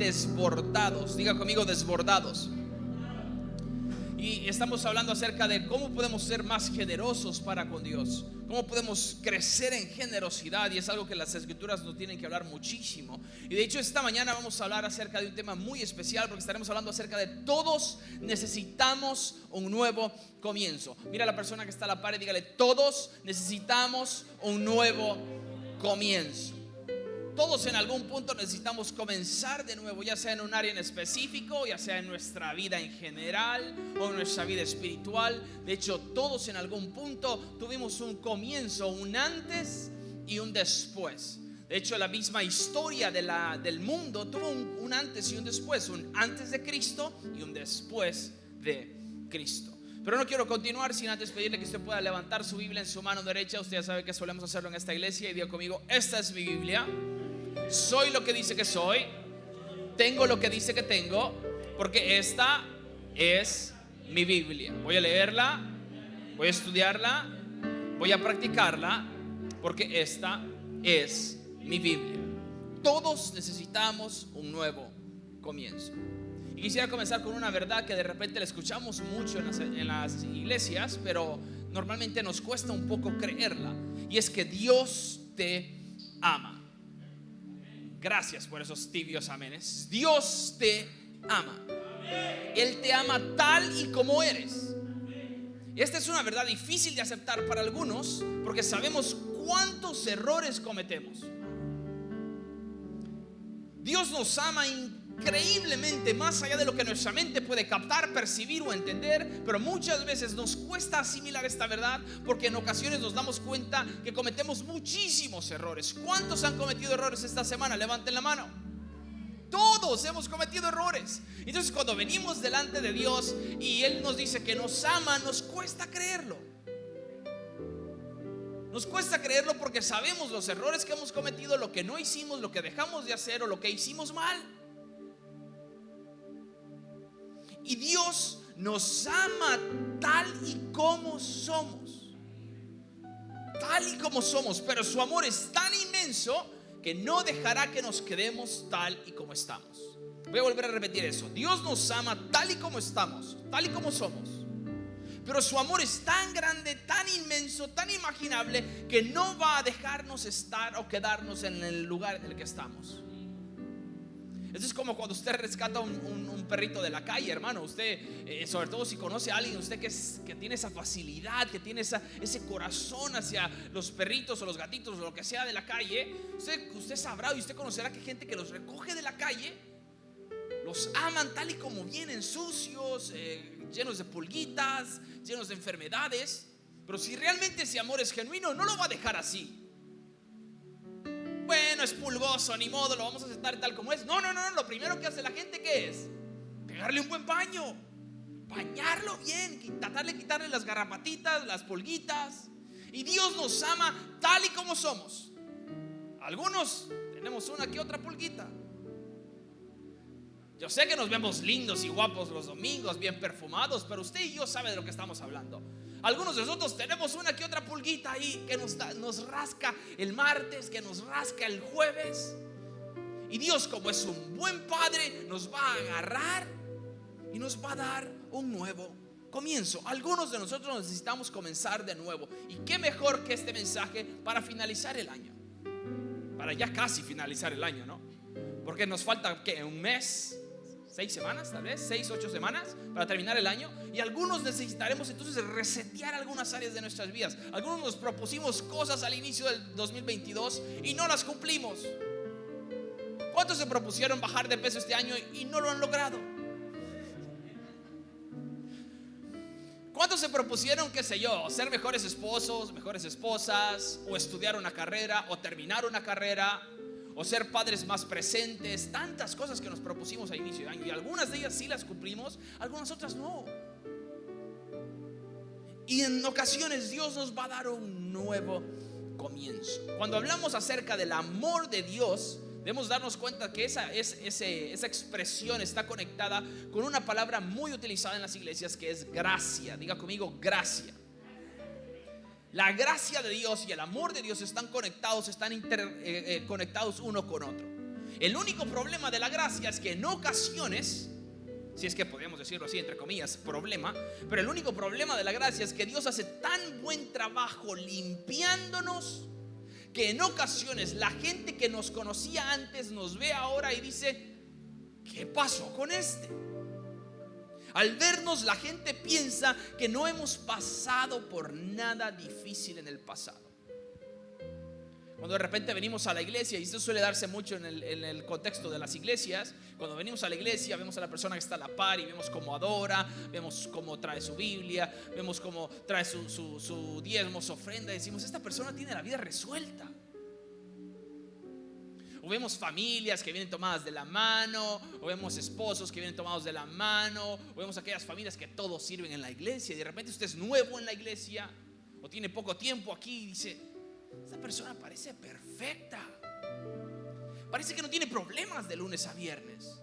desbordados. Diga conmigo, desbordados. Y estamos hablando acerca de cómo podemos ser más generosos para con Dios, cómo podemos crecer en generosidad, y es algo que las escrituras nos tienen que hablar muchísimo. Y de hecho esta mañana vamos a hablar acerca de un tema muy especial, porque estaremos hablando acerca de todos necesitamos un nuevo comienzo. Mira a la persona que está a la par y dígale: todos necesitamos un nuevo comienzo. Todos en algún punto necesitamos comenzar de nuevo, ya sea en un área en específico, ya sea en nuestra vida en general o en nuestra vida espiritual. De hecho, todos en algún punto tuvimos un comienzo, un antes y un después. De hecho, la misma historia del mundo tuvo un antes y un después, un antes de Cristo y un después de Cristo. Pero no quiero continuar sin antes pedirle que usted pueda levantar su Biblia en su mano derecha. Usted ya sabe que solemos hacerlo en esta iglesia, y diga conmigo: esta es mi Biblia. Soy lo que dice que soy, tengo lo que dice que tengo, porque esta es mi Biblia. Voy a leerla, voy a estudiarla, voy a practicarla, porque esta es mi Biblia. Todos necesitamos un nuevo comienzo. Y quisiera comenzar con una verdad que de repente la escuchamos mucho en las iglesias, pero normalmente nos cuesta un poco creerla, y es que Dios te ama. Gracias por esos tibios amenes. Dios te ama. Él te ama tal y como eres. Y esta es una verdad difícil de aceptar para algunos, porque sabemos cuántos errores cometemos. Dios nos ama increíblemente, más allá de lo que nuestra mente puede captar, percibir o entender. Pero muchas veces nos cuesta asimilar esta verdad, porque en ocasiones nos damos cuenta que cometemos muchísimos errores. ¿Cuántos han cometido errores esta semana? Levanten la mano. Todos hemos cometido errores. Entonces, cuando venimos delante de Dios y Él nos dice que nos ama, nos cuesta creerlo. Nos cuesta creerlo porque sabemos los errores que hemos cometido, lo que no hicimos, lo que dejamos de hacer o lo que hicimos mal. Y Dios nos ama tal y como somos. Tal y como somos. Pero su amor es tan inmenso que no dejará que nos quedemos tal y como estamos. Voy a volver a repetir eso. Dios nos ama tal y como estamos, tal y como somos. Pero su amor es tan grande, tan inmenso, tan imaginable, que no va a dejarnos estar o quedarnos en el lugar en el que estamos. Esto es como cuando usted rescata un perrito de la calle, hermano. Usted, sobre todo si conoce a alguien, usted que tiene esa facilidad, que tiene ese corazón hacia los perritos o los gatitos o lo que sea de la calle, usted sabrá y usted conocerá que hay gente que los recoge de la calle, los aman tal y como vienen, sucios, llenos de pulguitas, llenos de enfermedades. Pero si realmente ese amor es genuino, no lo va a dejar así. Bueno, es pulgoso, ni modo, lo vamos a aceptar tal como es. No, lo primero que hace la gente, ¿qué es? Pegarle un buen baño, bañarlo bien, tratarle de quitarle las garrapatitas, las pulguitas. Y Dios nos ama tal y como somos. Algunos tenemos una que otra pulguita. Yo sé que nos vemos lindos y guapos los domingos, bien perfumados, pero usted y yo saben de lo que estamos hablando. Algunos de nosotros tenemos una que otra pulguita ahí que nos rasca el martes, que nos rasca el jueves. Y Dios, como es un buen padre, nos va a agarrar y nos va a dar un nuevo comienzo. Algunos de nosotros necesitamos comenzar de nuevo. Y qué mejor que este mensaje para finalizar el año. Para ya casi finalizar el año, ¿no? Porque nos falta, ¿qué? Un mes, 6 semanas, tal vez 6, 8 semanas para terminar el año. Y algunos necesitaremos entonces resetear algunas áreas de nuestras vidas. Algunos nos propusimos cosas al inicio del 2022 y no las cumplimos. ¿Cuántos se propusieron bajar de peso este año y no lo han logrado? ¿Cuántos se propusieron, qué sé yo, ser mejores esposos, mejores esposas, o estudiar una carrera, o terminar una carrera, o ser padres más presentes? Tantas cosas que nos propusimos a inicio de año, y algunas de ellas sí las cumplimos, algunas otras no. Y en ocasiones Dios nos va a dar un nuevo comienzo. Cuando hablamos acerca del amor de Dios, debemos darnos cuenta que esa expresión está conectada con una palabra muy utilizada en las iglesias, que es gracia. Diga conmigo, gracia. La gracia de Dios y el amor de Dios están conectados, están conectados uno con otro. El único problema de la gracia es que en ocasiones, si es que podemos decirlo así, entre comillas, problema, pero el único problema de la gracia es que Dios hace tan buen trabajo limpiándonos, que en ocasiones la gente que nos conocía antes nos ve ahora y dice: ¿qué pasó con este? Al vernos, la gente piensa que no hemos pasado por nada difícil en el pasado. Cuando de repente venimos a la iglesia, y esto suele darse mucho en el contexto de las iglesias, cuando venimos a la iglesia vemos a la persona que está a la par y vemos cómo adora, vemos cómo trae su Biblia, vemos cómo trae su diezmo, su ofrenda, y decimos: esta persona tiene la vida resuelta. O vemos familias que vienen tomadas de la mano, o vemos esposos que vienen tomados de la mano, o vemos aquellas familias que todos sirven en la iglesia, y de repente usted es nuevo en la iglesia o tiene poco tiempo aquí y dice: esta persona parece perfecta, parece que no tiene problemas de lunes a viernes.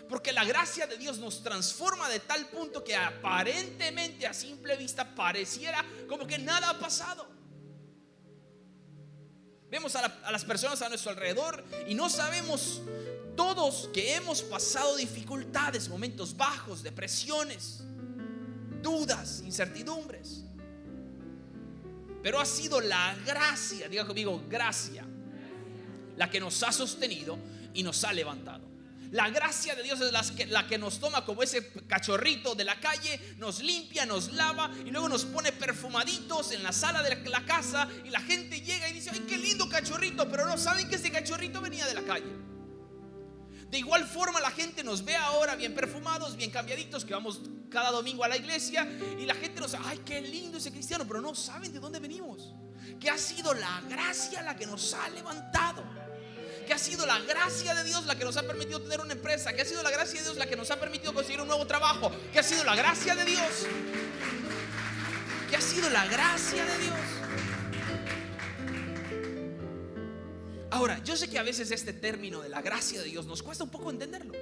Porque la gracia de Dios nos transforma de tal punto que aparentemente, a simple vista, pareciera como que nada ha pasado. Vemos a las personas a nuestro alrededor y no sabemos todos que hemos pasado dificultades, momentos bajos, depresiones, dudas, incertidumbres. Pero ha sido la gracia, diga conmigo, gracia, la que nos ha sostenido y nos ha levantado. La gracia de Dios es la que nos toma como ese cachorrito de la calle, nos limpia, nos lava y luego nos pone perfumaditos en la sala de la casa, y la gente llega y dice: ay, qué lindo cachorrito, pero no saben que ese cachorrito venía de la calle. De igual forma, la gente nos ve ahora bien perfumados, bien cambiaditos, que vamos cada domingo a la iglesia, y la gente nos dice: ay, qué lindo ese cristiano, pero no saben de dónde venimos. Que ha sido la gracia la que nos ha levantado, que ha sido la gracia de Dios la que nos ha permitido tener una empresa, que ha sido la gracia de Dios la que nos ha permitido conseguir un nuevo trabajo, que ha sido la gracia de Dios, que ha sido la gracia de Dios. Ahora, yo sé que a veces este término de la gracia de Dios nos cuesta un poco entenderlo.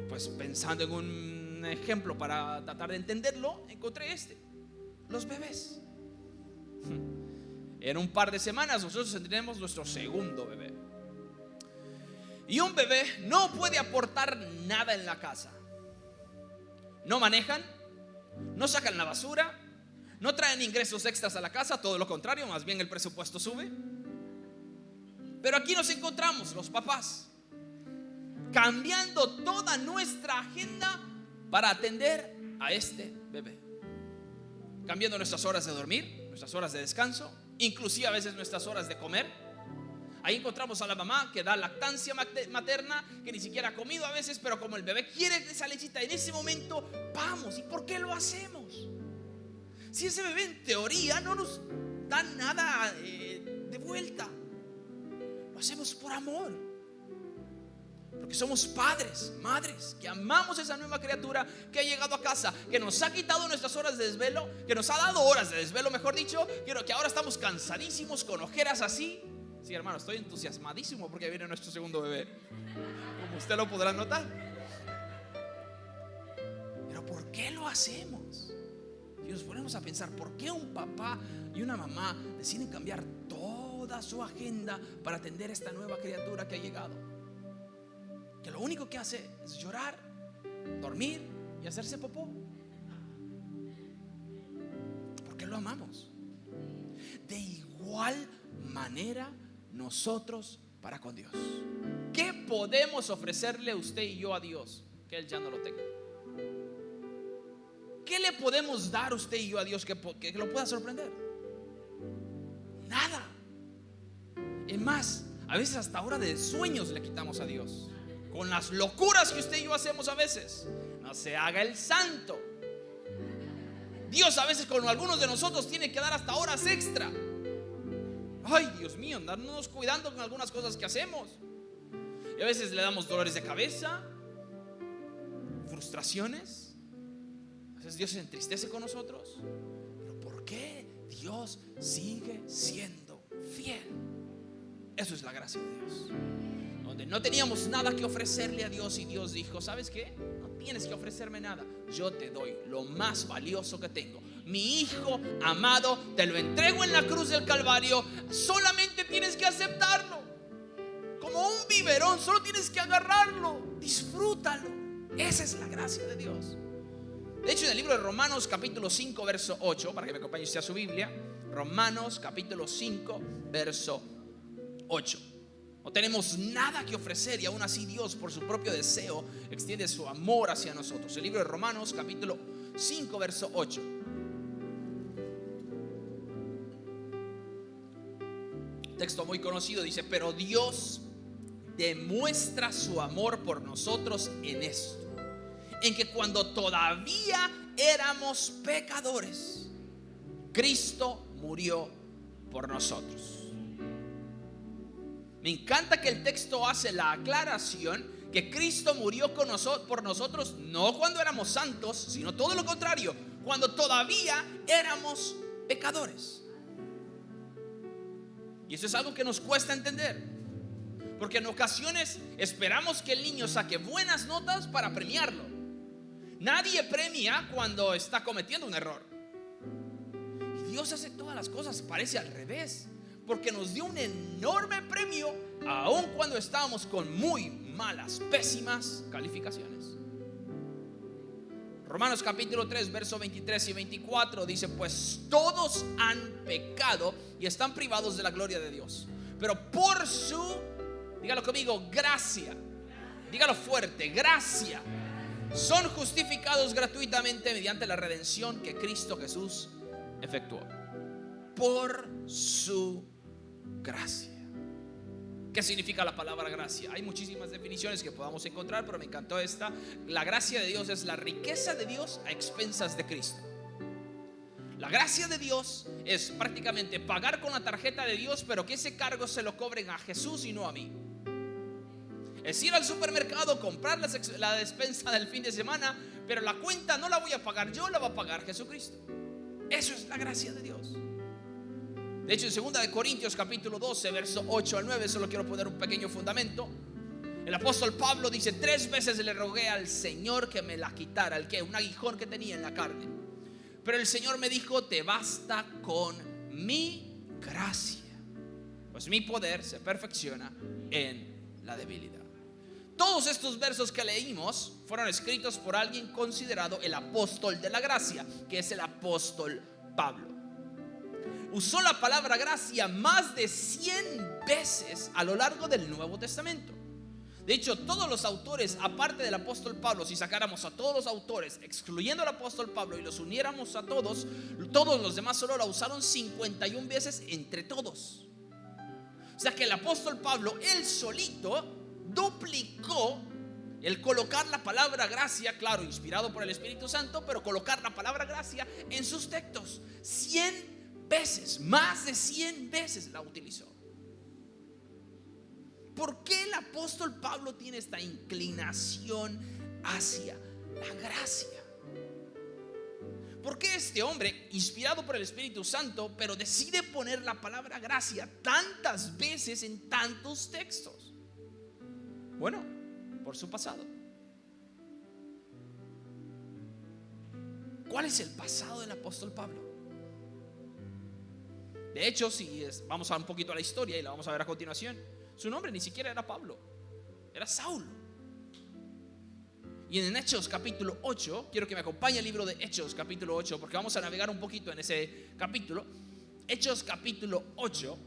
Pues pensando en un ejemplo para tratar de entenderlo, encontré los bebés. En un par de semanas nosotros tendremos nuestro segundo bebé. Y un bebé no puede aportar nada en la casa. No manejan, no sacan la basura, no traen ingresos extras a la casa, todo lo contrario, más bien el presupuesto sube. Pero aquí nos encontramos los papás, cambiando toda nuestra agenda para atender a este bebé, cambiando nuestras horas de dormir, nuestras horas de descanso, inclusive a veces nuestras horas de comer. Ahí encontramos a la mamá que da lactancia materna, que ni siquiera ha comido a veces, pero como el bebé quiere esa lechita en ese momento, vamos. ¿Y por qué lo hacemos? Si ese bebé en teoría no nos da nada de vuelta, lo hacemos por amor, porque somos padres, madres, que amamos a esa nueva criatura que ha llegado a casa, que nos ha quitado nuestras horas de desvelo, que nos ha dado horas de desvelo, mejor dicho, que ahora estamos cansadísimos, con ojeras así. Sí, hermano, estoy entusiasmadísimo porque viene nuestro segundo bebé, como usted lo podrá notar. Pero ¿por qué lo hacemos? Y nos ponemos a pensar, ¿por qué un papá y una mamá deciden cambiar toda su agenda para atender a esta nueva criatura que ha llegado? Que lo único que hace es llorar, dormir y hacerse popó. Porque lo amamos. De igual manera nosotros para con Dios. ¿Qué podemos ofrecerle usted y yo a Dios que Él ya no lo tenga? ¿Qué le podemos dar usted y yo a Dios que lo pueda sorprender? Nada. Es más, a veces hasta hora de sueños le quitamos a Dios, con las locuras que usted y yo hacemos a veces. No se haga el santo. Dios a veces con algunos de nosotros tiene que dar hasta horas extra. Ay, Dios mío, andarnos cuidando con algunas cosas que hacemos. Y a veces le damos dolores de cabeza, frustraciones. A veces Dios se entristece con nosotros. Pero ¿por qué Dios sigue siendo fiel? Eso es la gracia de Dios. Donde no teníamos nada que ofrecerle a Dios, y Dios dijo: ¿sabes qué? No tienes que ofrecerme nada, yo te doy lo más valioso que tengo, mi hijo amado, te lo entrego en la cruz del Calvario, solamente tienes que aceptarlo. como un biberón, solo tienes que agarrarlo, disfrútalo. Esa es la gracia de Dios. De hecho, en el libro de Romanos capítulo 5 verso 8, para que me acompañe usted a su Biblia, Romanos capítulo 5 verso 8. No tenemos nada que ofrecer y aún así Dios, por su propio deseo, extiende su amor hacia nosotros. El libro de Romanos capítulo 5 verso 8. Texto muy conocido, dice: pero Dios demuestra su amor por nosotros en esto, en que cuando todavía éramos pecadores, Cristo murió por nosotros. Me encanta que el texto hace la aclaración que Cristo murió por nosotros, no cuando éramos santos, sino todo lo contrario, cuando todavía éramos pecadores. Y eso es algo que nos cuesta entender, porque en ocasiones esperamos que el niño saque buenas notas para premiarlo. Nadie premia cuando está cometiendo un error. Y Dios hace todas las cosas, parece al revés, porque nos dio un enorme premio aun cuando estábamos con muy malas, pésimas calificaciones. Romanos capítulo 3 versos 23 y 24 dice: pues todos han pecado y están privados de la gloria de Dios, pero por su, dígalo conmigo, gracia, dígalo fuerte, gracia, son justificados gratuitamente mediante la redención que Cristo Jesús efectuó. Por su gracia. ¿Qué significa la palabra gracia? Hay muchísimas definiciones que podamos encontrar, pero me encantó esta. La gracia de Dios es la riqueza de Dios a expensas de Cristo. La gracia de Dios es prácticamente pagar con la tarjeta de Dios, pero que ese cargo se lo cobren a Jesús y no a mí. Es ir al supermercado, comprar la despensa del fin de semana, pero la cuenta no la voy a pagar yo, la va a pagar Jesucristo. Eso es la gracia de Dios. De hecho, en 2 Corintios capítulo 12 verso 8 al 9, solo quiero poner un pequeño fundamento. El apóstol Pablo dice: 3 veces le rogué al Señor que me la quitara. ¿El qué? Un aguijón que tenía en la carne. Pero el Señor me dijo: te basta con mi gracia, pues mi poder se perfecciona en la debilidad. Todos estos versos que leímos fueron escritos por alguien considerado el apóstol de la gracia, que es el apóstol Pablo. Usó la palabra gracia más de 100 veces a lo largo del Nuevo Testamento. De hecho, todos los autores, aparte del apóstol Pablo, si sacáramos a todos los autores, excluyendo al apóstol Pablo, y los uniéramos a todos los demás solo la usaron 51 veces entre todos. O sea que el apóstol Pablo, él solito, duplicó el colocar la palabra gracia, claro, inspirado por el Espíritu Santo, pero colocar la palabra gracia en sus textos 100 veces, más de 100 veces la utilizó. ¿Por qué el apóstol Pablo tiene esta inclinación hacia la gracia? ¿Por qué este hombre, inspirado por el Espíritu Santo, pero decide poner la palabra gracia tantas veces en tantos textos? Bueno, por su pasado. ¿Cuál es el pasado del apóstol Pablo? De hecho, vamos a un poquito a la historia y la vamos a ver a continuación. Su nombre ni siquiera era Pablo, era Saulo. Y en Hechos capítulo 8, quiero que me acompañe el libro de Hechos capítulo 8, porque vamos a navegar un poquito en ese capítulo. Hechos capítulo 8,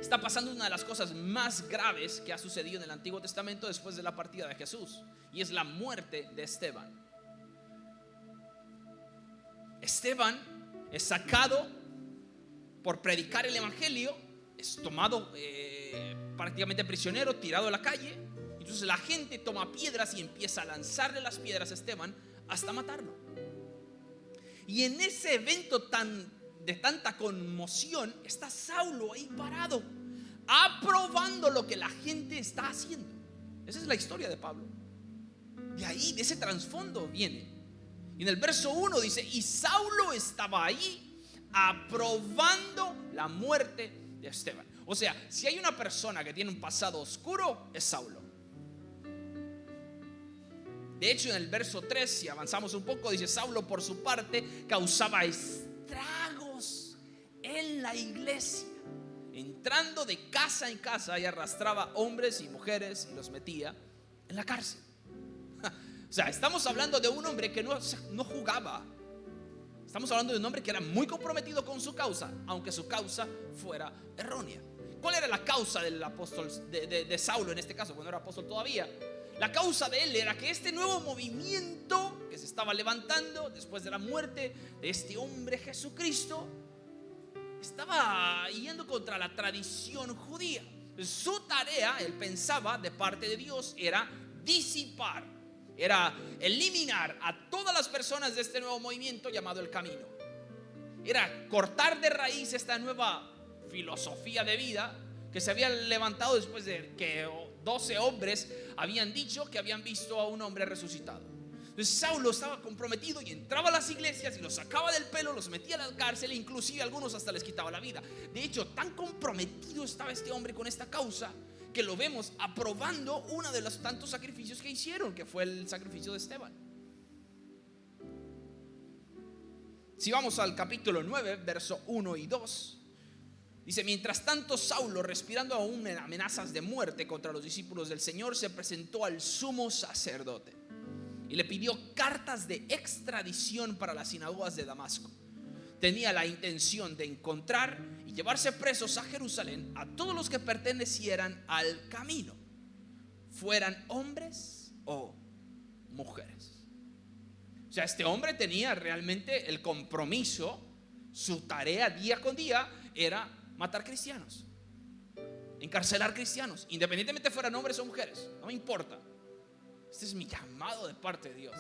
está pasando una de las cosas más graves que ha sucedido en el Antiguo Testamento después de la partida de Jesús, y es la muerte de Esteban. Esteban es sacado por predicar el evangelio, es tomado prácticamente prisionero, tirado a la calle. Entonces la gente toma piedras y empieza a lanzarle las piedras a Esteban hasta matarlo. Y en ese evento de tanta conmoción está Saulo ahí parado, aprobando lo que la gente está haciendo. Esa es la historia de Pablo. De ahí, de ese trasfondo viene. Y en el verso 1 dice: y Saulo estaba ahí aprobando la muerte de Esteban. O sea, si hay una persona que tiene un pasado oscuro, es Saulo. De hecho, en el verso 3, si avanzamos un poco, dice: Saulo por su parte causaba estragos en la iglesia. entrando de casa en casa y arrastraba hombres y mujeres y los metía en la cárcel. O sea, estamos hablando de un hombre que no jugaba. Estamos hablando de un hombre que era muy comprometido con su causa, aunque su causa fuera errónea. ¿Cuál era la causa del apóstol de Saulo en este caso? Bueno, era apóstol todavía. La causa de él era que este nuevo movimiento que se estaba levantando después de la muerte de este hombre Jesucristo estaba yendo contra la tradición judía. Su tarea, él pensaba, de parte de Dios, era disipar, era eliminar a todas las personas de este nuevo movimiento llamado el camino. Era cortar de raíz esta nueva filosofía de vida que se había levantado después de que 12 hombres habían dicho que habían visto a un hombre resucitado. Entonces Saulo estaba comprometido y entraba a las iglesias y los sacaba del pelo, los metía a la cárcel, e inclusive a algunos hasta les quitaba la vida. De hecho, tan comprometido estaba este hombre con esta causa que lo vemos aprobando uno de los tantos sacrificios que hicieron, que fue el sacrificio de Esteban. Si vamos al capítulo 9, verso 1 y 2, dice: mientras tanto Saulo, respirando aún amenazas de muerte contra los discípulos del Señor, se presentó al sumo sacerdote y le pidió cartas de extradición para las sinagogas de Damasco. Tenía la intención de encontrar y llevarse presos a Jerusalén a todos los que pertenecieran al camino, fueran hombres o mujeres. O sea, este hombre tenía realmente el compromiso. Su tarea día con día era matar cristianos, encarcelar cristianos, independientemente fueran hombres o mujeres, no me importa. Este es mi llamado de parte de Dios.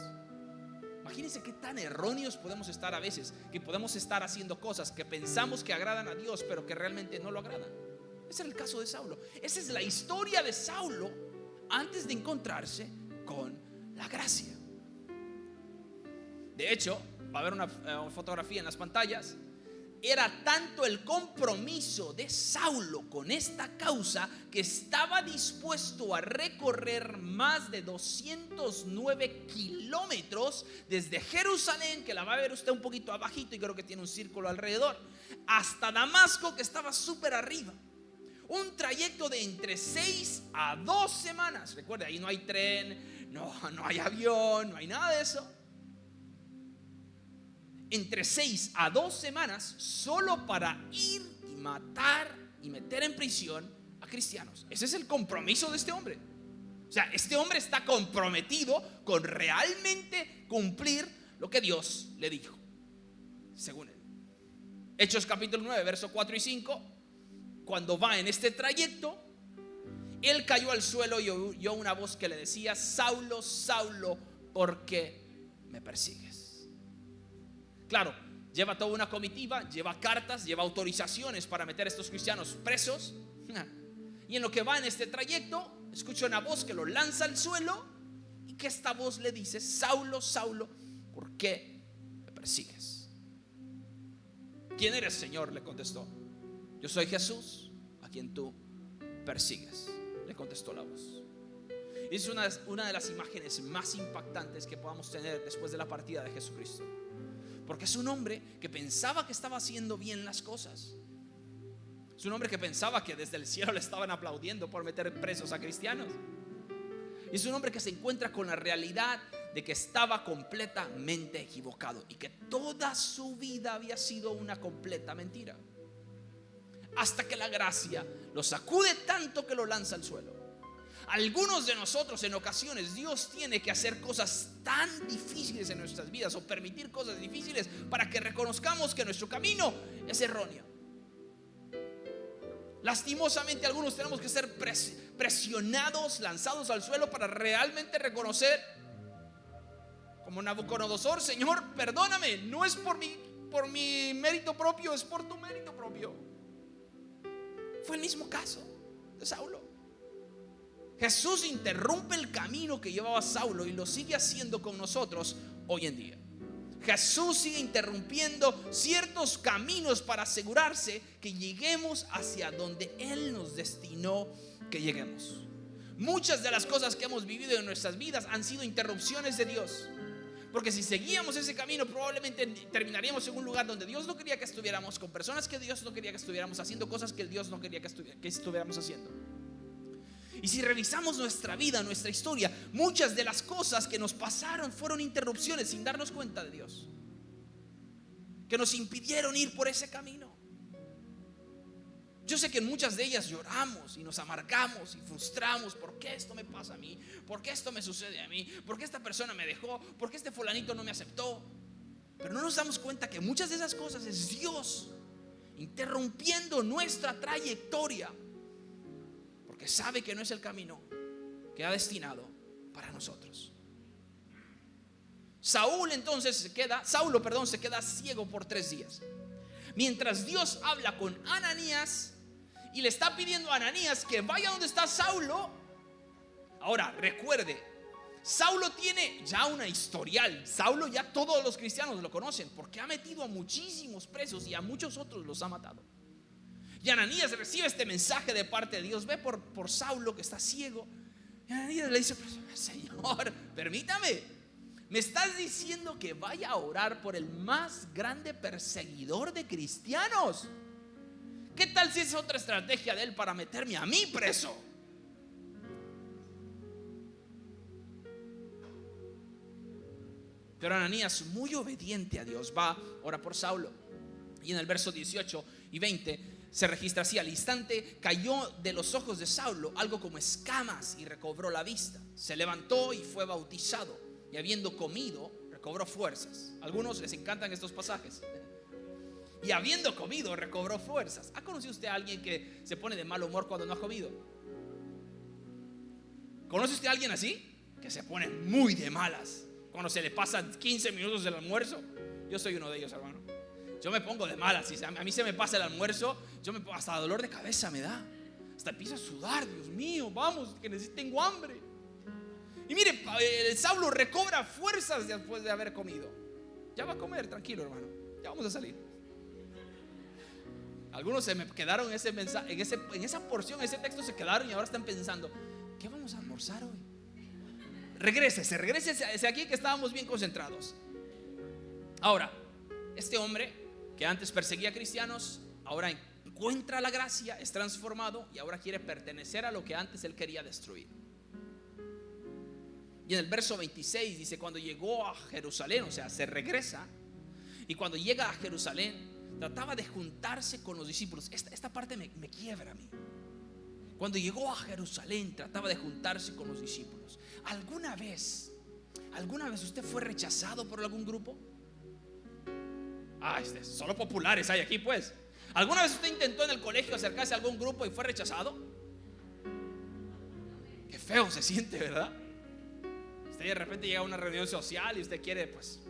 Imagínense qué tan erróneos podemos estar a veces, que podemos estar haciendo cosas que pensamos que agradan a Dios, pero que realmente no lo agradan. Ese era el caso de Saulo. Esa es la historia de Saulo antes de encontrarse con la gracia. De hecho, va a haber una fotografía en las pantallas. Era tanto el compromiso de Saulo con esta causa que estaba dispuesto a recorrer más de 209 kilómetros desde Jerusalén, que la va a ver usted un poquito abajito y creo que tiene un círculo alrededor, hasta Damasco, que estaba súper arriba. Un trayecto de entre 6 a 2 semanas. Recuerde, ahí no hay tren, no hay avión, no hay nada de eso. Entre 6 a 2 semanas solo para ir y matar y meter en prisión a cristianos. Ese es el compromiso de este hombre. O sea, este hombre está comprometido con realmente cumplir lo que Dios le dijo, según él. Hechos capítulo 9, verso 4 y 5. Cuando va en este trayecto, él cayó al suelo y oyó una voz que le decía: Saulo, Saulo, ¿por qué me persigues? Claro, lleva toda una comitiva, lleva cartas, lleva autorizaciones para meter a estos cristianos presos. Y en lo que va en este trayecto, escucha una voz que lo lanza al suelo y que esta voz le dice: Saulo, Saulo, ¿por qué me persigues? ¿Quién eres, Señor?, le contestó. Yo soy Jesús, a quien tú persigues, le contestó la voz. Es una de las imágenes más impactantes que podamos tener después de la partida de Jesucristo. Porque es un hombre que pensaba que estaba haciendo bien las cosas. Es un hombre que pensaba que desde el cielo le estaban aplaudiendo por meter presos a cristianos. Y es un hombre que se encuentra con la realidad de que estaba completamente equivocado y que toda su vida había sido una completa mentira. Hasta que la gracia lo sacude tanto que lo lanza al suelo. Algunos de nosotros en ocasiones Dios tiene que hacer cosas tan difíciles en nuestras vidas, o permitir cosas difíciles, para que reconozcamos que nuestro camino es erróneo. Lastimosamente algunos tenemos que ser presionados, lanzados al suelo para realmente reconocer, como Nabucodonosor: Señor, perdóname, no es por mi mérito propio, es por tu mérito propio. Fue el mismo caso de Saulo. Jesús interrumpe el camino que llevaba Saulo y lo sigue haciendo con nosotros hoy en día. Jesús sigue interrumpiendo ciertos caminos para asegurarse que lleguemos hacia donde Él nos destinó que lleguemos. Muchas de las cosas que hemos vivido en nuestras vidas han sido interrupciones de Dios, Porque si seguíamos ese camino, probablemente terminaríamos en un lugar donde Dios no quería que estuviéramos, con personas que Dios no quería que estuviéramos, haciendo cosas que Dios no quería que estuviéramos haciendo. Y si revisamos nuestra vida, nuestra historia, muchas de las cosas que nos pasaron fueron interrupciones sin darnos cuenta de Dios, que nos impidieron ir por ese camino. Yo sé que en muchas de ellas lloramos y nos amargamos y frustramos. ¿Por qué esto me pasa a mí? ¿Por qué esto me sucede a mí? ¿Por qué esta persona me dejó? ¿Por qué este fulanito no me aceptó? Pero no nos damos cuenta que muchas de esas cosas es Dios interrumpiendo nuestra trayectoria, porque sabe que no es el camino que ha destinado para nosotros. Saulo se queda ciego por 3 días. Mientras Dios habla con Ananías y le está pidiendo a Ananías que vaya donde está Saulo. Ahora, recuerde, Saulo tiene ya una historial. Saulo ya todos los cristianos lo conocen, porque ha metido a muchísimos presos y a muchos otros los ha matado. Y Ananías recibe este mensaje de parte de Dios: ve por Saulo que está ciego. Y Ananías le dice: Señor, permítame, ¿me estás diciendo que vaya a orar por el más grande perseguidor de cristianos? ¿Qué tal si es otra estrategia de él para meterme a mí preso? Pero Ananías, muy obediente a Dios, va, ora por Saulo. Y en el verso 18 y 20 se registra así: al instante cayó de los ojos de Saulo algo como escamas y recobró la vista. Se levantó y fue bautizado, y habiendo comido recobró fuerzas. A algunos les encantan estos pasajes. Y habiendo comido recobró fuerzas. ¿Ha conocido usted a alguien que se pone de mal humor cuando no ha comido? ¿Conoce usted a alguien así? Que se pone muy de malas cuando se le pasan 15 minutos del almuerzo. Yo soy uno de ellos, hermano. Yo me pongo de malas. Si a mí se me pasa el almuerzo, hasta dolor de cabeza me da. Hasta empiezo a sudar. Dios mío, vamos, que tengo hambre. Y mire, el Saulo recobra fuerzas después de haber comido. Ya va a comer, tranquilo, hermano. Ya vamos a salir. Algunos se me quedaron en ese mensaje, en esa porción, en ese texto se quedaron y ahora están pensando: ¿qué vamos a almorzar hoy? Regrésese aquí, que estábamos bien concentrados. Ahora, este hombre que antes perseguía a cristianos, ahora encuentra la gracia, es transformado y ahora quiere pertenecer a lo que antes él quería destruir. Y en el verso 26 dice: cuando llegó a Jerusalén, o sea, se regresa, y cuando llega a Jerusalén trataba de juntarse con los discípulos. Esta parte me quiebra a mí. Cuando llegó a Jerusalén trataba de juntarse con los discípulos. ¿Alguna vez usted fue rechazado por algún grupo? Solo populares hay aquí, pues. ¿Alguna vez usted intentó en el colegio acercarse a algún grupo y fue rechazado? Qué feo se siente, ¿verdad? Usted de repente llega a una reunión social y usted quiere, pues,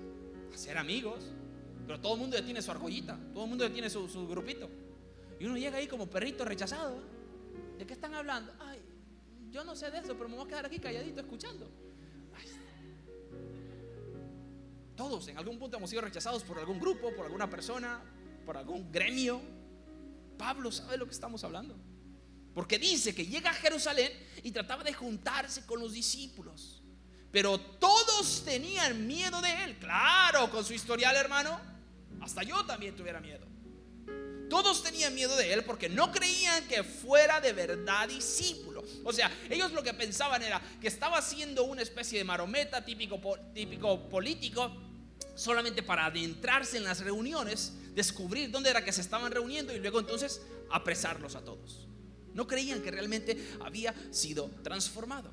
hacer amigos, pero todo el mundo ya tiene su argollita, todo el mundo ya tiene su grupito, y uno llega ahí como perrito rechazado. ¿De qué están hablando? Ay, yo no sé de eso, pero me voy a quedar aquí calladito escuchando. Todos en algún punto hemos sido rechazados por algún grupo, por alguna persona, por algún gremio. Pablo sabe de lo que estamos hablando, porque dice que llega a Jerusalén y trataba de juntarse con los discípulos, pero todos tenían miedo de él. Claro, con su historial, hermano, hasta yo también tuviera miedo. Todos tenían miedo de él porque no creían que fuera de verdad discípulo. O sea, ellos lo que pensaban era que estaba haciendo una especie de marometa típico político, solamente para adentrarse en las reuniones, descubrir dónde era que se estaban reuniendo y luego entonces apresarlos a todos. No creían que realmente había sido transformado.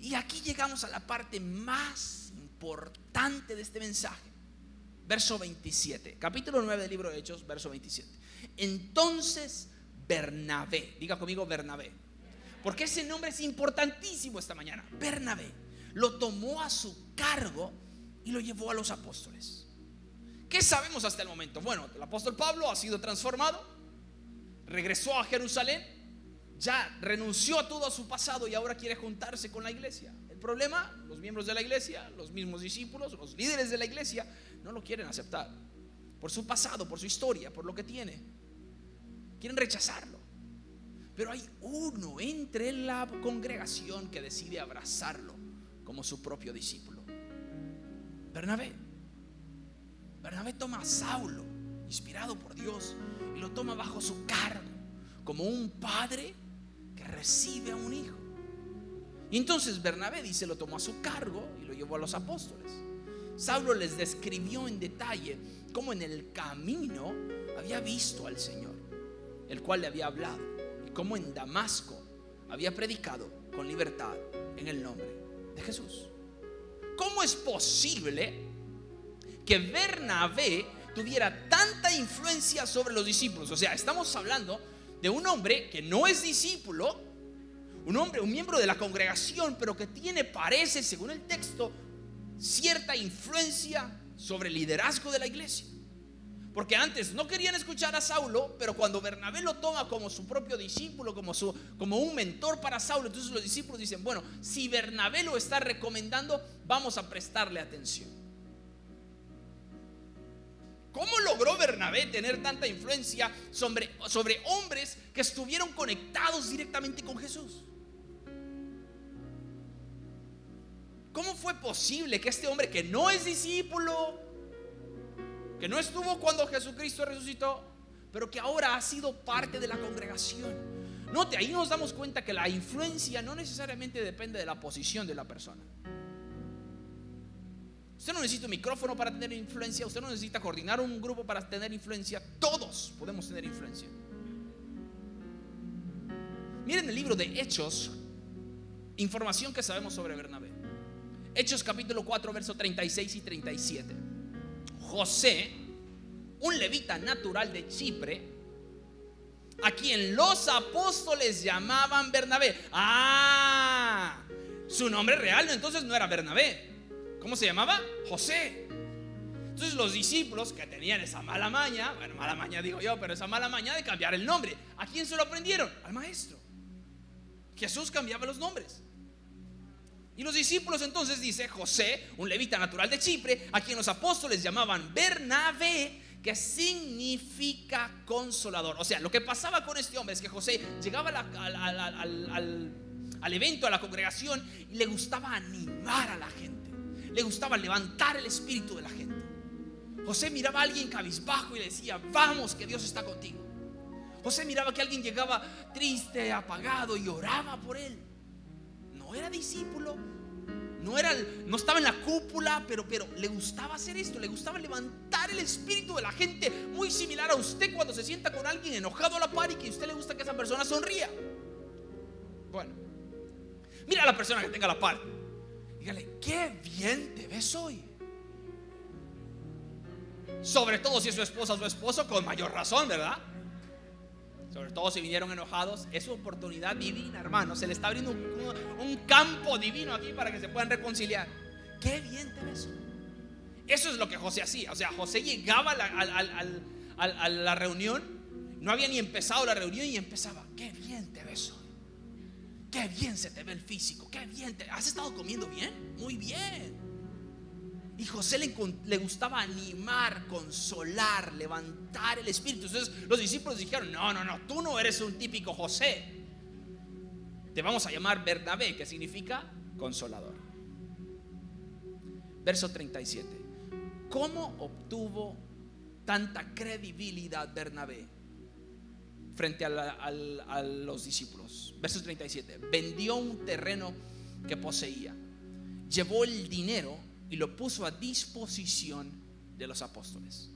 Y aquí llegamos a la parte más importante de este mensaje. Verso 27, capítulo 9 del libro de Hechos, verso 27. Entonces Bernabé, diga conmigo Bernabé, porque ese nombre es importantísimo esta mañana. Bernabé lo tomó a su cargo y lo llevó a los apóstoles. ¿Qué sabemos hasta el momento? Bueno, el apóstol Pablo ha sido transformado, regresó a Jerusalén, ya renunció a todo su pasado y ahora quiere juntarse con la iglesia. El problema, los miembros de la iglesia, los mismos discípulos, los líderes de la iglesia no lo quieren aceptar por su pasado, por su historia, por lo que tiene. Quieren rechazarlo. Pero hay uno entre la congregación que decide abrazarlo como su propio discípulo. Bernabé. Bernabé toma a Saulo, inspirado por Dios, y lo toma bajo su cargo, como un padre que recibe a un hijo. Y entonces Bernabé dice, lo tomó a su cargo y lo llevó a los apóstoles. Saulo les describió en detalle cómo en el camino había visto al Señor, el cual le había hablado, y cómo en Damasco había predicado con libertad en el nombre de Jesús. ¿Cómo es posible que Bernabé tuviera tanta influencia sobre los discípulos? O sea, estamos hablando de un hombre que no es discípulo, un miembro de la congregación, pero que tiene, parece, según el texto, cierta influencia sobre el liderazgo de la iglesia. Porque antes no querían escuchar a Saulo, pero cuando Bernabé lo toma como su propio discípulo, como un mentor para Saulo, entonces los discípulos dicen, bueno, si Bernabé lo está recomendando, vamos a prestarle atención. ¿Cómo logró Bernabé tener tanta influencia sobre hombres que estuvieron conectados directamente con Jesús? ¿Cómo fue posible que este hombre que no es discípulo, que no estuvo cuando Jesucristo resucitó, pero que ahora ha sido parte de la congregación? Note, ahí nos damos cuenta que la influencia no necesariamente depende de la posición de la persona. Usted no necesita un micrófono para tener influencia, usted no necesita coordinar un grupo para tener influencia. Todos podemos tener influencia. Miren el libro de Hechos, información que sabemos sobre Bernabé. Hechos capítulo 4, verso 36 y 37. José, un levita natural de Chipre, a quien los apóstoles llamaban Bernabé. Su nombre real entonces no era Bernabé. ¿Cómo se llamaba? José. Entonces los discípulos que tenían esa mala maña, bueno, mala maña digo yo, pero esa mala maña de cambiar el nombre, ¿a quién se lo aprendieron? Al maestro. Jesús cambiaba los nombres. Y los discípulos entonces dice José, un levita natural de Chipre, a quien los apóstoles llamaban Bernabé, que significa consolador. O sea, lo que pasaba con este hombre es que José llegaba al evento, a la congregación, y le gustaba animar a la gente, le gustaba levantar el espíritu de la gente. José miraba a alguien cabizbajo y le decía, vamos, que Dios está contigo. José miraba que alguien llegaba triste, apagado, y oraba por él. No era discípulo, no estaba en la cúpula, pero le gustaba hacer esto, le gustaba levantar el espíritu de la gente, muy similar a usted cuando se sienta con alguien enojado a la par y que a usted le gusta que esa persona sonría. Bueno, mira a la persona que tenga a la par, dígale, qué bien te ves hoy. Sobre todo si es su esposa o su esposo, con mayor razón, ¿verdad? Sobre todo si vinieron enojados, es su oportunidad divina, hermano. Se le está abriendo un campo divino aquí para que se puedan reconciliar. Qué bien te ves. Eso es lo que José hacía. O sea, José llegaba a la reunión, no había ni empezado la reunión y empezaba, qué bien te ves hoy. Qué bien se te ve el físico. Qué bien ¿has estado comiendo bien? Muy bien. Y José le gustaba animar, consolar, levantar el espíritu. Entonces los discípulos dijeron, no, tú no eres un típico José. Te vamos a llamar Bernabé, que significa consolador. Verso 37. ¿Cómo obtuvo tanta credibilidad Bernabé frente a los discípulos? Verso 37. Vendió un terreno que poseía, llevó el dinero y lo puso a disposición de los apóstoles.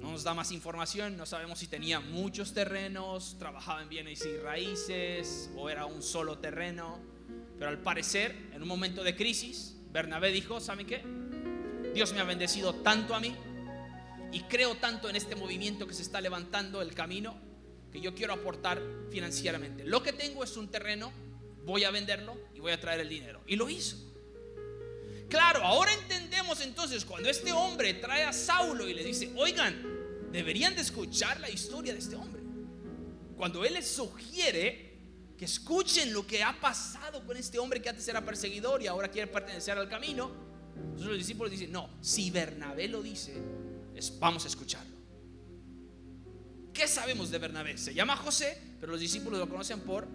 No nos da más información, no sabemos si tenía muchos terrenos, trabajaba en bienes y raíces o era un solo terreno, pero al parecer en un momento de crisis Bernabé dijo, ¿saben qué? Dios me ha bendecido tanto a mí y creo tanto en este movimiento que se está levantando, el camino, que yo quiero aportar financieramente. Lo que tengo es un terreno, voy a venderlo y voy a traer el dinero. Y lo hizo. Claro, ahora entendemos entonces cuando este hombre trae a Saulo y le dice, oigan, deberían de escuchar la historia de este hombre. Cuando él les sugiere que escuchen lo que ha pasado con este hombre que antes era perseguidor y ahora quiere pertenecer al camino, entonces los discípulos dicen, no, si Bernabé lo dice, vamos a escucharlo. ¿Qué sabemos de Bernabé? Se llama José, pero los discípulos lo conocen por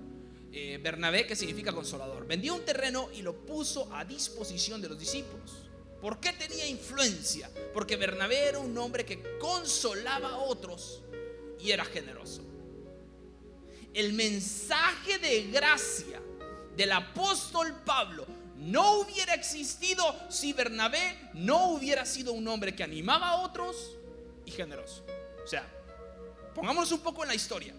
Bernabé, que significa consolador. Vendió un terreno y lo puso a disposición de los discípulos. ¿Por qué tenía influencia? Porque Bernabé era un hombre que consolaba a otros y era generoso. El mensaje de gracia del apóstol Pablo no hubiera existido si Bernabé no hubiera sido un hombre que animaba a otros y generoso. O sea, pongámonos un poco en la historia.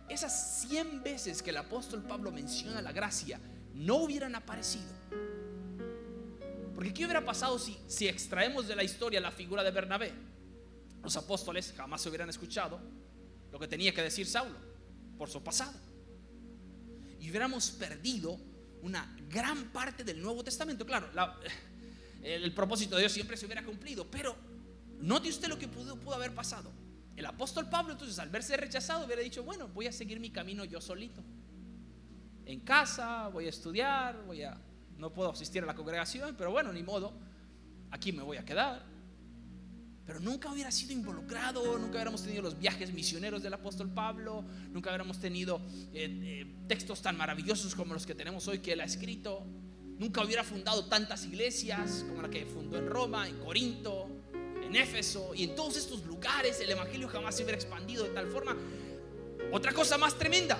Esas 100 veces que el apóstol Pablo menciona la gracia no hubieran aparecido. Porque ¿qué hubiera pasado si extraemos de la historia la figura de Bernabé? Los apóstoles jamás se hubieran escuchado lo que tenía que decir Saulo por su pasado, y hubiéramos perdido una gran parte del Nuevo Testamento. Claro, el propósito de Dios siempre se hubiera cumplido, pero note usted lo que pudo haber pasado. El apóstol Pablo, entonces, al verse rechazado, hubiera dicho: bueno, voy a seguir mi camino yo solito, en casa, voy a estudiar, no puedo asistir a la congregación, pero bueno, ni modo, aquí me voy a quedar. Pero nunca hubiera sido involucrado, nunca hubiéramos tenido los viajes misioneros del apóstol Pablo, nunca hubiéramos tenido textos tan maravillosos como los que tenemos hoy que él ha escrito. Nunca hubiera fundado tantas iglesias como la que fundó en Roma, en Corinto, en Éfeso y en todos estos lugares. El evangelio jamás se hubiera expandido de tal forma. Otra cosa más tremenda: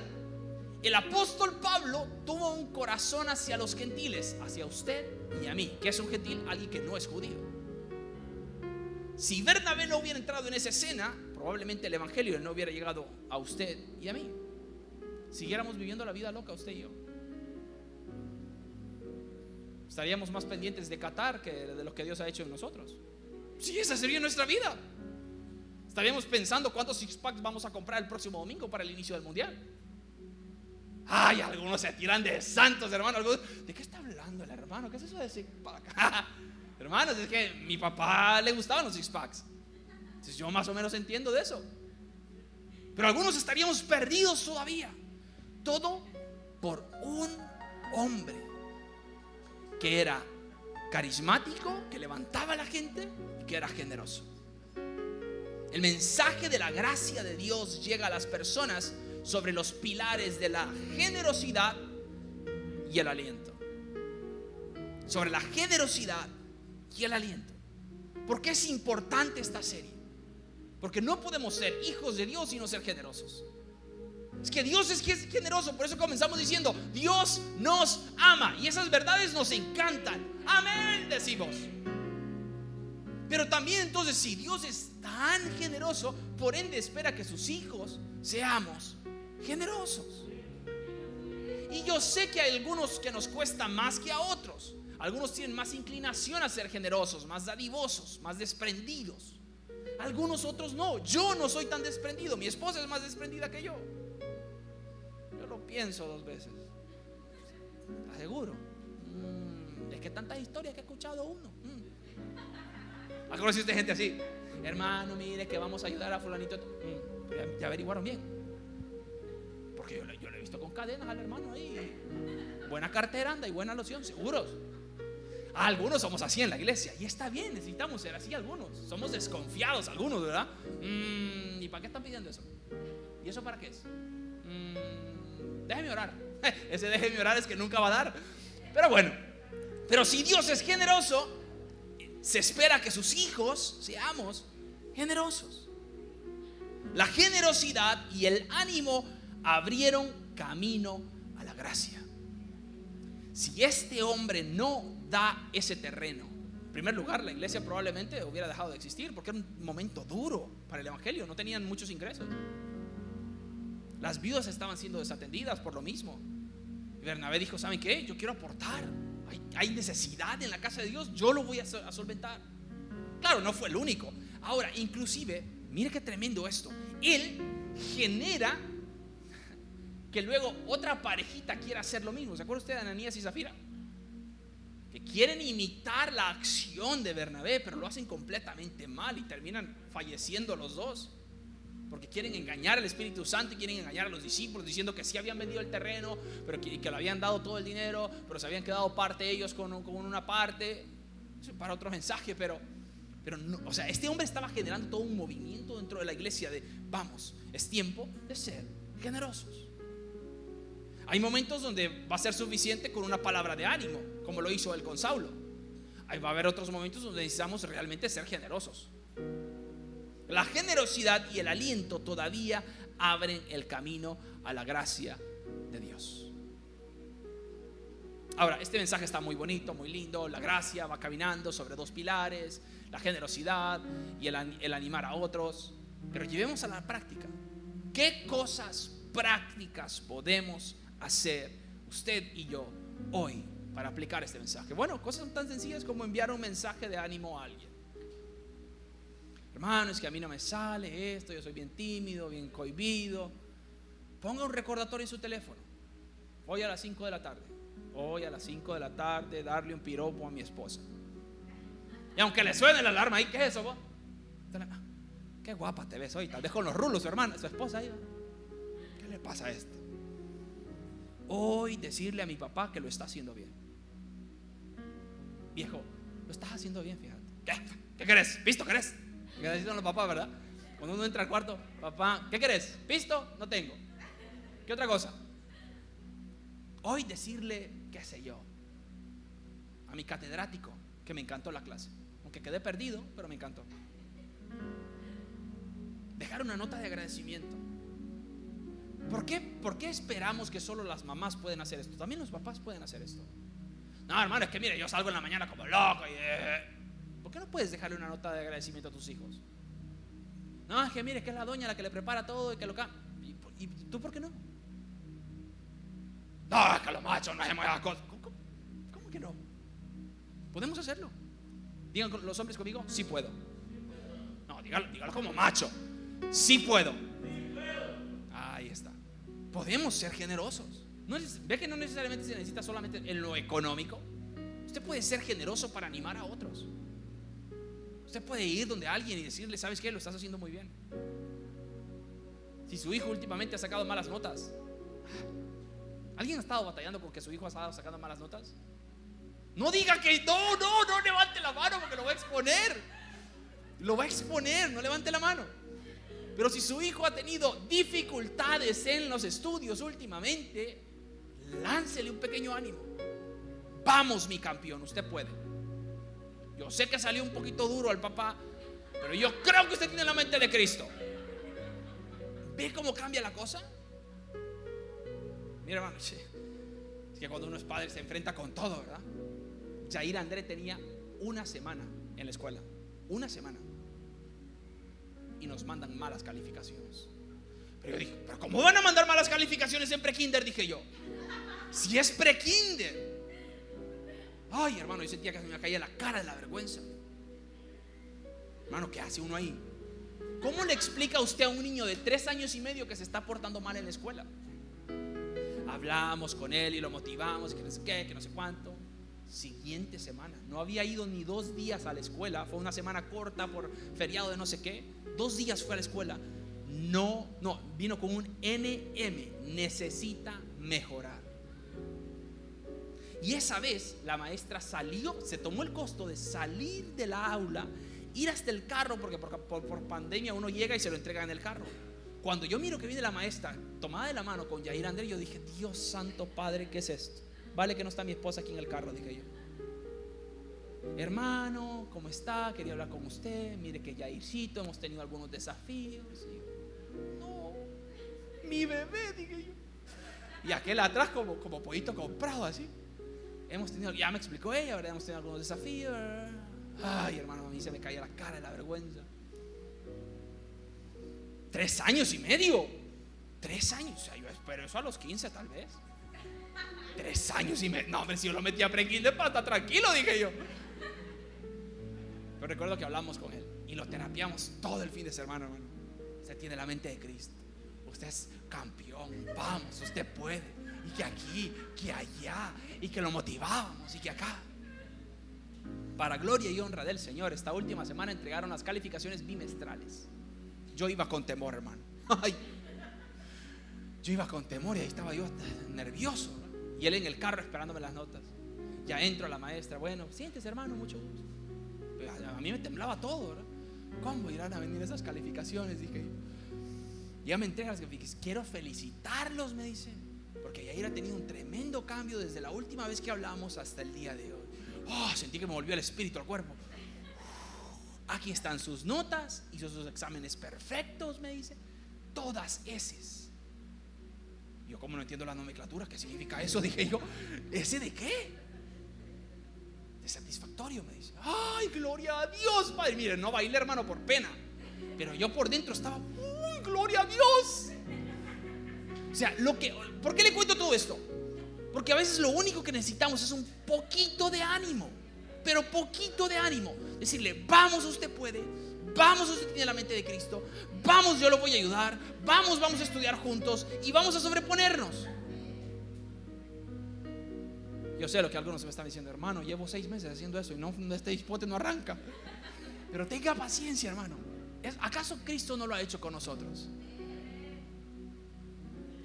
el apóstol Pablo tuvo un corazón hacia los gentiles, hacia usted y a mí, que es un gentil, alguien que no es judío. Si Bernabé no hubiera entrado en esa escena, probablemente el evangelio no hubiera llegado a usted y a mí. Siguiéramos viviendo la vida loca usted y yo. Estaríamos más pendientes de Qatar que de lo que Dios ha hecho en nosotros. Sí, esa sería nuestra vida. Estaríamos pensando cuántos six packs vamos a comprar el próximo domingo para el inicio del mundial. Ay, algunos se tiran de santos, hermano. ¿De qué está hablando el hermano? ¿Qué es eso de six pack? Hermanos, es que mi papá le gustaban los six packs. Entonces yo más o menos entiendo de eso. Pero algunos estaríamos perdidos todavía. Todo por un hombre que era carismático, que levantaba a la gente y que era generoso. El mensaje de la gracia de Dios llega a las personas sobre los pilares de la generosidad y el aliento. Sobre la generosidad y el aliento. ¿Por qué es importante esta serie? Porque no podemos ser hijos de Dios y no ser generosos. Es que Dios es generoso. Por eso comenzamos diciendo: Dios nos ama, y esas verdades nos encantan. Amén, decimos. Pero también, entonces, si Dios es tan generoso, por ende espera que sus hijos seamos generosos. Y yo sé que hay algunos que nos cuesta más que a otros. Algunos tienen más inclinación a ser generosos, más dadivosos, más desprendidos. Algunos otros no. Yo no soy tan desprendido. Mi esposa es más desprendida que yo. Yo lo pienso 2 veces. Aseguro. Es que tantas historias que he escuchado uno. ¿Ha conocido usted gente así? Hermano, mire que vamos a ayudar a fulanito. Ya averiguaron bien. Porque yo lo he visto con cadenas al hermano ahí. Buena cartera anda y buena loción, seguros. Algunos somos así en la iglesia, y está bien, necesitamos ser así algunos. Somos desconfiados algunos, ¿verdad? ¿Y para qué están pidiendo eso? ¿Y eso para qué es? Déjeme orar. Ese déjeme orar es que nunca va a dar. Pero bueno, pero si Dios es generoso, se espera que sus hijos seamos generosos. La generosidad y el ánimo abrieron camino a la gracia. Si este hombre no da ese terreno, en primer lugar, la iglesia probablemente hubiera dejado de existir, porque era un momento duro para el evangelio. No tenían muchos ingresos. Las viudas estaban siendo desatendidas por lo mismo. Y Bernabé dijo: ¿saben qué? Yo quiero aportar. Hay necesidad en la casa de Dios, yo lo voy a solventar. Claro, no fue el único. Ahora, inclusive, mire qué tremendo esto. Él genera que luego otra parejita quiera hacer lo mismo. ¿Se acuerda usted de Ananías y Zafira? Que quieren imitar la acción de Bernabé, pero lo hacen completamente mal y terminan falleciendo los dos, porque quieren engañar al Espíritu Santo y quieren engañar a los discípulos, diciendo que sí habían vendido el terreno, pero que le habían dado todo el dinero, pero se habían quedado parte ellos con una parte. Eso es para otro mensaje, pero no, o sea, este hombre estaba generando todo un movimiento dentro de la iglesia de: vamos, es tiempo de ser generosos. Hay momentos donde va a ser suficiente con una palabra de ánimo, como lo hizo él con Saulo. Ahí va a haber otros momentos donde necesitamos realmente ser generosos. La generosidad y el aliento todavía abren el camino a la gracia de Dios. Ahora, este mensaje está muy bonito, muy lindo. La gracia va caminando sobre dos pilares: la generosidad y el animar a otros. Pero llevemos a la práctica. ¿Qué cosas prácticas podemos hacer usted y yo hoy para aplicar este mensaje? Bueno, cosas tan sencillas como enviar un mensaje de ánimo a alguien. Hermano, es que a mí no me sale esto, yo soy bien tímido, bien cohibido. Ponga un recordatorio en su teléfono: hoy a las 5 de la tarde. Hoy a las 5 de la tarde darle un piropo a mi esposa. Y aunque le suene la alarma ahí, ¿qué es eso vos? Qué guapa te ves hoy, tal vez con los rulos, su hermana, su esposa ahí. ¿Qué le pasa a esto? Hoy decirle a mi papá que lo está haciendo bien. Viejo, lo estás haciendo bien, fíjate. ¿Qué querés? ¿Pisto querés? Que decían los papás, ¿verdad? Cuando uno entra al cuarto: papá, ¿qué querés? ¿Pisto? No tengo. ¿Qué otra cosa? Hoy decirle, qué sé yo, a mi catedrático que me encantó la clase, aunque quedé perdido, pero me encantó. Dejar una nota de agradecimiento. ¿Por qué esperamos que solo las mamás pueden hacer esto? También los papás pueden hacer esto. No, hermano, es que mire, yo salgo en la mañana como loco ¿Por qué no puedes dejarle una nota de agradecimiento a tus hijos? No, es que mire, que es la doña la que le prepara todo y que lo cambia. ¿Y tú por qué no? No, es que los machos no hacemos esas cosas. ¿Cómo que no? Podemos hacerlo. Digan los hombres conmigo: sí puedo. No, dígalo como macho: sí puedo. Ahí está. Podemos ser generosos. Ve que no necesariamente se necesita solamente en lo económico. Usted puede ser generoso para animar a otros. Usted puede ir donde alguien y decirle: ¿sabes qué? Lo estás haciendo muy bien. Si su hijo últimamente ha sacado malas notas, ¿alguien ha estado batallando con que su hijo ha estado sacando malas notas? No diga que no levante la mano, porque lo va a exponer. Lo va a exponer, no levante la mano. Pero si su hijo ha tenido dificultades en los estudios últimamente, láncele un pequeño ánimo. Vamos, mi campeón, usted puede. Yo sé que salió un poquito duro al papá, pero yo creo que usted tiene la mente de Cristo. ¿Ve cómo cambia la cosa? Mira, hermano, es que cuando uno es padre se enfrenta con todo, ¿verdad? Jair André tenía una semana en la escuela. Una semana. Y nos mandan malas calificaciones. Pero yo dije: ¿pero cómo van a mandar malas calificaciones en prekinder? Dije yo. Si es prekinder. Ay, hermano, yo sentía que se me caía la cara de la vergüenza. Hermano, ¿qué hace uno ahí? ¿Cómo le explica usted a un niño de 3 años y medio que se está portando mal en la escuela? Hablamos con él y lo motivamos, que no sé qué, que no sé cuánto. Siguiente semana, no había ido ni 2 días a la escuela. Fue una semana corta por feriado de no sé qué. 2 días fue a la escuela. No, vino con un NM. Necesita mejorar. Y esa vez la maestra salió, se tomó el costo de salir de la aula, ir hasta el carro, porque por pandemia uno llega y se lo entrega en el carro. Cuando yo miro que viene la maestra tomada de la mano con Jair André, yo dije: Dios santo padre, ¿qué es esto? Vale que no está mi esposa aquí en el carro, dije yo. Hermano, ¿cómo está? Quería hablar con usted. Mire que Jaircito, hemos tenido algunos desafíos. Y, no, mi bebé, dije yo. Y aquel atrás como pollito comprado así. Ya me explicó ella, ¿verdad? Hemos tenido algunos desafíos. Ay, hermano, a mí se me caía la cara de la vergüenza. 3 años y medio. 3 años. O sea, yo espero eso a los 15 tal vez. 3 años y medio. No, hombre, si yo lo metí a prekinder para estar tranquilo, dije yo. Pero recuerdo que hablamos con él y lo terapiamos todo el fin de semana, hermano. Usted tiene la mente de Cristo. Usted es campeón. Vamos, usted puede. Y que aquí, que allá. Y que lo motivábamos y que acá. Para gloria y honra del Señor, esta última semana entregaron las calificaciones bimestrales. Yo iba con temor, hermano. Ay, yo iba con temor y ahí estaba yo nervioso, ¿no? Y él en el carro esperándome las notas. Ya entro a la maestra: bueno, siéntese, hermano, mucho gusto. Pero a mí me temblaba todo, ¿verdad? ¿Cómo irán a venir esas calificaciones? Dije yo. Ya me entregan las calificaciones. Quiero felicitarlos, me dice, porque porque Yair ha tenido un tremendo cambio desde la última vez que hablamos hasta el día de hoy. Sentí que me volvió el espíritu al cuerpo. Aquí están sus notas, hizo sus exámenes perfectos, me dice, todas eses. Yo, como no entiendo la nomenclatura, ¿qué significa eso? Dije yo, ¿ese de qué? De satisfactorio, me dice. Ay, gloria a Dios, padre. Mire, no bailé, hermano, por pena, pero yo por dentro estaba, uy, gloria a Dios. O sea, ¿por qué le cuento todo esto? Porque a veces lo único que necesitamos es un poquito de ánimo, pero poquito de ánimo. Decirle, vamos, usted puede. Vamos, usted tiene la mente de Cristo. Vamos, yo lo voy a ayudar. Vamos a estudiar juntos y vamos a sobreponernos. Yo sé lo que algunos me están diciendo, hermano, llevo 6 meses haciendo eso y no, este hipote no arranca. Pero tenga paciencia, hermano. ¿Acaso Cristo no lo ha hecho con nosotros?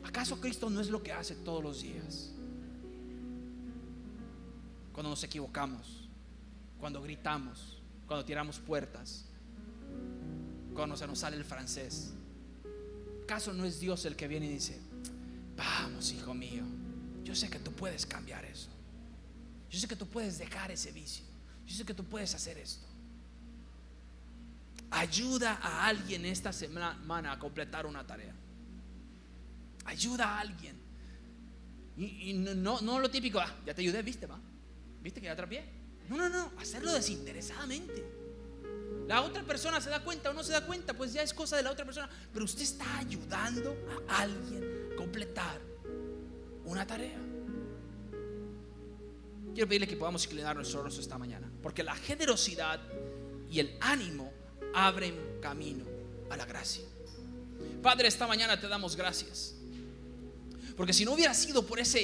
¿Acaso Cristo no es lo que hace todos los días? Cuando nos equivocamos, cuando gritamos, cuando tiramos puertas, cuando se nos sale el francés. ¿Acaso no es Dios el que viene y dice, vamos, hijo mío, yo sé que tú puedes cambiar eso, yo sé que tú puedes dejar ese vicio, yo sé que tú puedes hacer esto? Ayuda a alguien esta semana a completar una tarea. Ayuda a alguien. Y no lo típico, ya te ayudé, viste, va, viste que ya trapié. No, hacerlo desinteresadamente. La otra persona se da cuenta o no se da cuenta, pues ya es cosa de la otra persona, pero usted está ayudando a alguien a completar una tarea. Quiero pedirle que podamos inclinar nuestro rostro esta mañana, porque la generosidad y el ánimo abren camino a la gracia. Padre, esta mañana te damos gracias, porque si no hubiera sido por ese